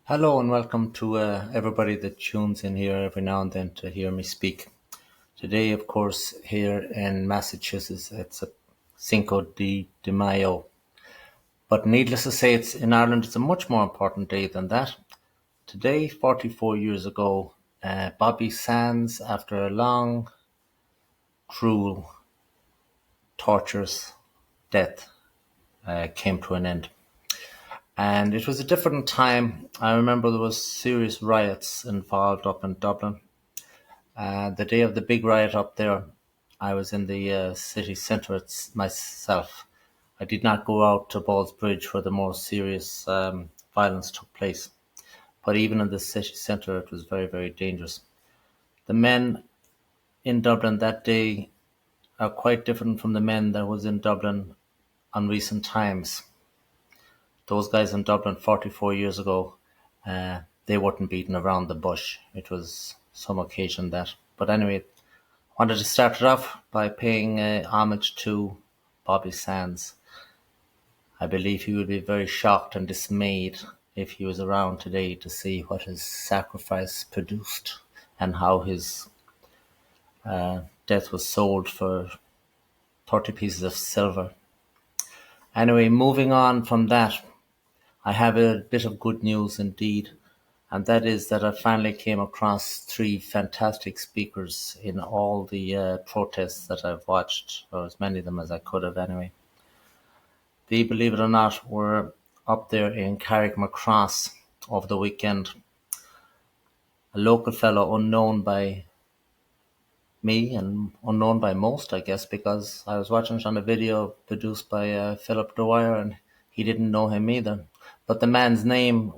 Hello and welcome to everybody that tunes in here every now and then to hear me speak. Today, of course, here in Massachusetts, it's a Cinco de Mayo. But needless to say, it's in Ireland, it's a much more important day than that. Today, 44 years ago, Bobby Sands, after a long, cruel, torturous death, came to an end. And it was a different time. I remember there was serious riots involved up in Dublin. The day of the big riot up there, I was in the city centre myself. I did not go out to Ballsbridge where the more serious violence took place. But even in the city centre, it was very, very dangerous. The men in Dublin that day are quite different from the men that was in Dublin on recent times. Those guys in Dublin 44 years ago, they weren't beaten around the bush. It was some occasion that. But anyway, wanted to start it off by paying homage to Bobby Sands. I believe he would be very shocked and dismayed if he was around today to see what his sacrifice produced and how his death was sold for 30 pieces of silver. Anyway, moving on from that, I have a bit of good news indeed, and that is that I finally came across three fantastic speakers in all the protests that I've watched, or as many of them as I could have anyway. They, believe it or not, were up there in Carrickmacross over the weekend. A local fellow unknown by me and unknown by most, I guess, because I was watching it on a video produced by Philip Dwyer and he didn't know him either. But the man's name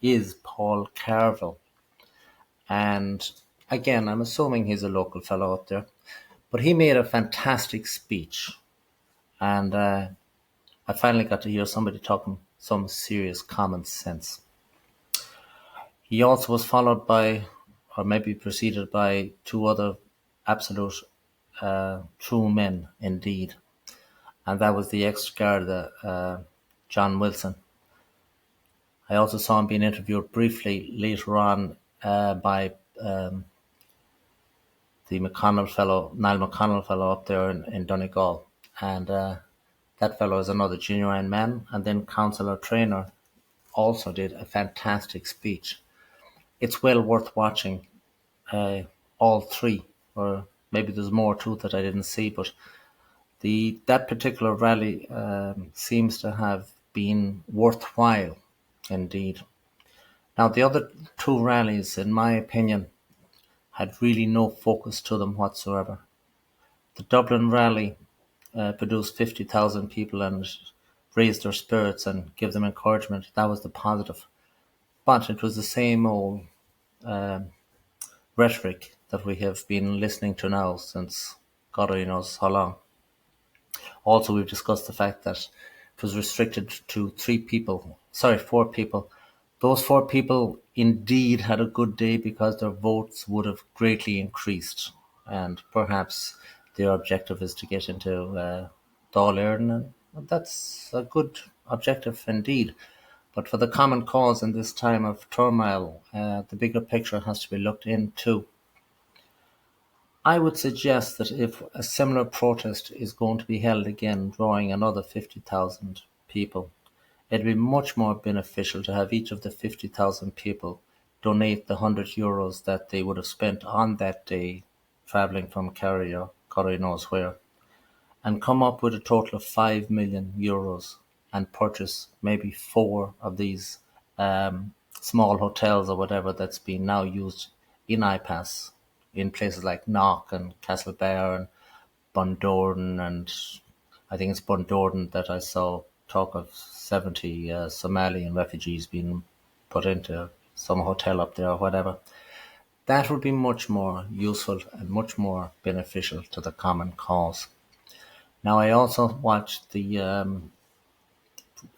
is Paul Carville. And again, I'm assuming he's a local fellow up there. But he made a fantastic speech. And I finally got to hear somebody talking some serious common sense. He also was followed by, or maybe preceded by, two other absolute true men indeed. And that was the ex-guard, John Wilson. I also saw him being interviewed briefly later on by the McConnell fellow, Niall McConnell fellow up there in Donegal. And that fellow is another genuine man. And then Councillor Traynor also did a fantastic speech. It's well worth watching all three, or maybe there's more to it that I didn't see, but that particular rally seems to have been worthwhile indeed. Now, the other two rallies, in my opinion, had really no focus to them whatsoever. The Dublin rally produced 50,000 people and raised their spirits and give them encouragement. That was the positive. But it was the same old rhetoric that we have been listening to now since God only knows how long. Also, we've discussed the fact that it was restricted to four people. Those four people indeed had a good day because their votes would have greatly increased. And perhaps their objective is to get into Dáil Éireann, and that's a good objective indeed. But for the common cause in this time of turmoil, the bigger picture has to be looked into. I would suggest that if a similar protest is going to be held again, drawing another 50,000 people, it'd be much more beneficial to have each of the 50,000 people donate the €100 that they would have spent on that day travelling from Kerry or God knows where, and come up with a total of €5 million and purchase maybe four of these small hotels or whatever that's being now used in IPAS in places like Knock and Castlebar and Bundoran, and I think it's Bundoran that I saw talk of 70 Somalian refugees being put into some hotel up there or whatever. That would be much more useful and much more beneficial to the common cause. Now, I also watched the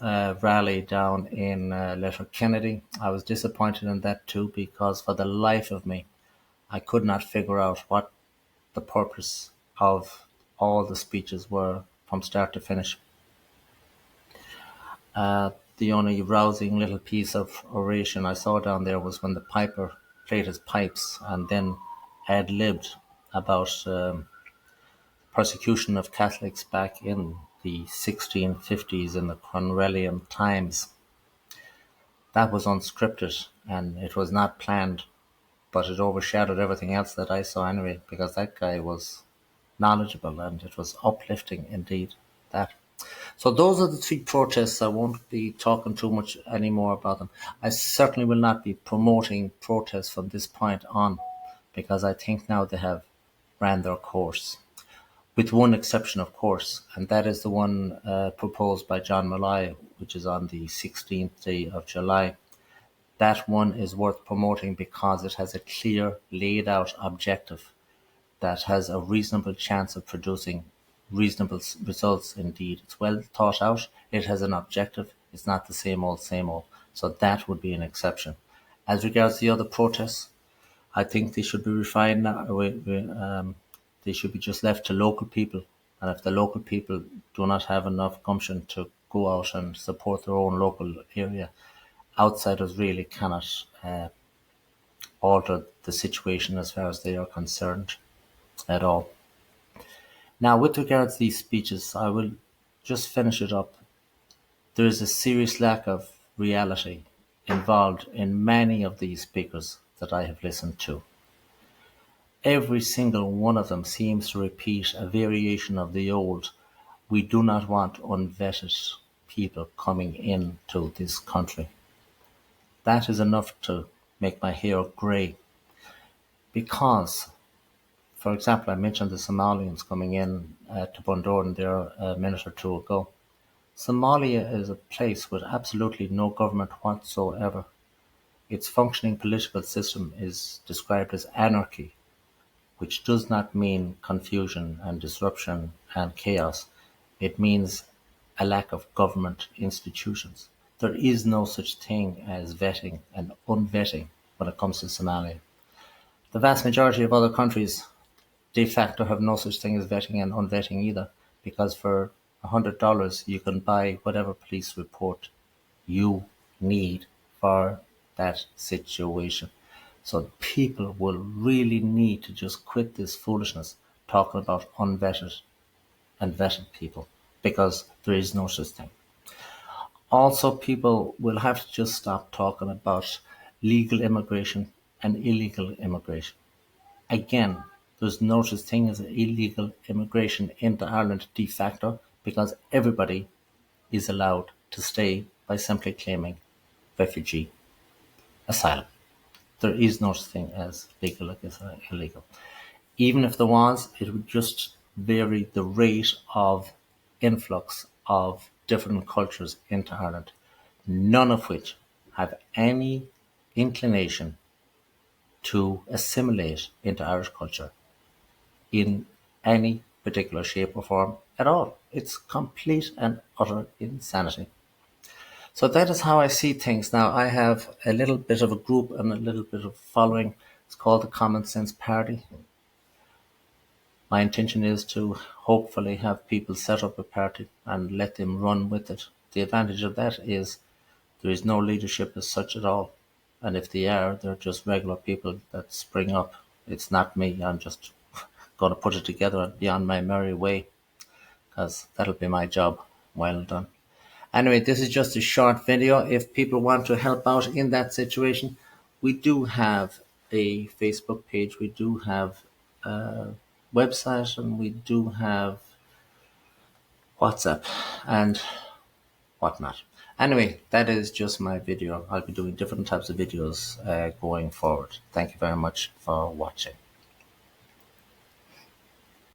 rally down in Letterkenny. I was disappointed in that too because for the life of me, I could not figure out what the purpose of all the speeches were from start to finish. the only rousing little piece of oration I saw down there was when the piper played his pipes and then ad-libbed about persecution of Catholics back in the 1650s in the Cromwellian times. That was unscripted and it was not planned, but it overshadowed everything else that I saw anyway, because that guy was knowledgeable and it was uplifting indeed. That. So those are the three protests. I won't be talking too much anymore about them. I certainly will not be promoting protests from this point on, because I think now they have ran their course. With one exception, of course, and that is the one proposed by John Malloy, which is on the 16th day of July. That one is worth promoting because it has a clear, laid out objective that has a reasonable chance of producing reasonable results indeed. It's well thought out, it has an objective, it's not the same old, same old. So that would be an exception. As regards the other protests, I think they should be refined now. They should be just left to local people. And if the local people do not have enough gumption to go out and support their own local area, outsiders really cannot alter the situation as far as they are concerned at all. Now, with regards to these speeches, I will just finish it up. There is a serious lack of reality involved in many of these speakers that I have listened to. Every single one of them seems to repeat a variation of the old, we do not want unvetted people coming into this country. That is enough to make my hair grey. Because, for example, I mentioned the Somalians coming in to Bundoran there a minute or two ago. Somalia is a place with absolutely no government whatsoever. Its functioning political system is described as anarchy, which does not mean confusion and disruption and chaos. It means a lack of government institutions. There is no such thing as vetting and unvetting when it comes to Somalia. The vast majority of other countries de facto have no such thing as vetting and unvetting either, because for $100 you can buy whatever police report you need for that situation. So people will really need to just quit this foolishness talking about unvetted and vetted people, because there is no such thing. Also, people will have to just stop talking about legal immigration and illegal immigration. Again, there's no such thing as illegal immigration into Ireland de facto, because everybody is allowed to stay by simply claiming refugee asylum. There is no such thing as legal against illegal. Even if there was, it would just vary the rate of influx of different cultures into Ireland, none of which have any inclination to assimilate into Irish culture in any particular shape or form at all. It's complete and utter insanity. So that is how I see things now. I have a little bit of a group and a little bit of following. It's called the Common Sense Party. My intention is to hopefully have people set up a party and let them run with it. The advantage of that is there is no leadership as such at all. And if they are, they're just regular people that spring up. It's not me. I'm just going to put it together and be on my merry way, because that'll be my job. Well done. Anyway, this is just a short video. If people want to help out in that situation, we do have a Facebook page, we do have a website, and we do have WhatsApp and whatnot. Anyway, that is just my video. I'll be doing different types of videos going forward. Thank you very much for watching.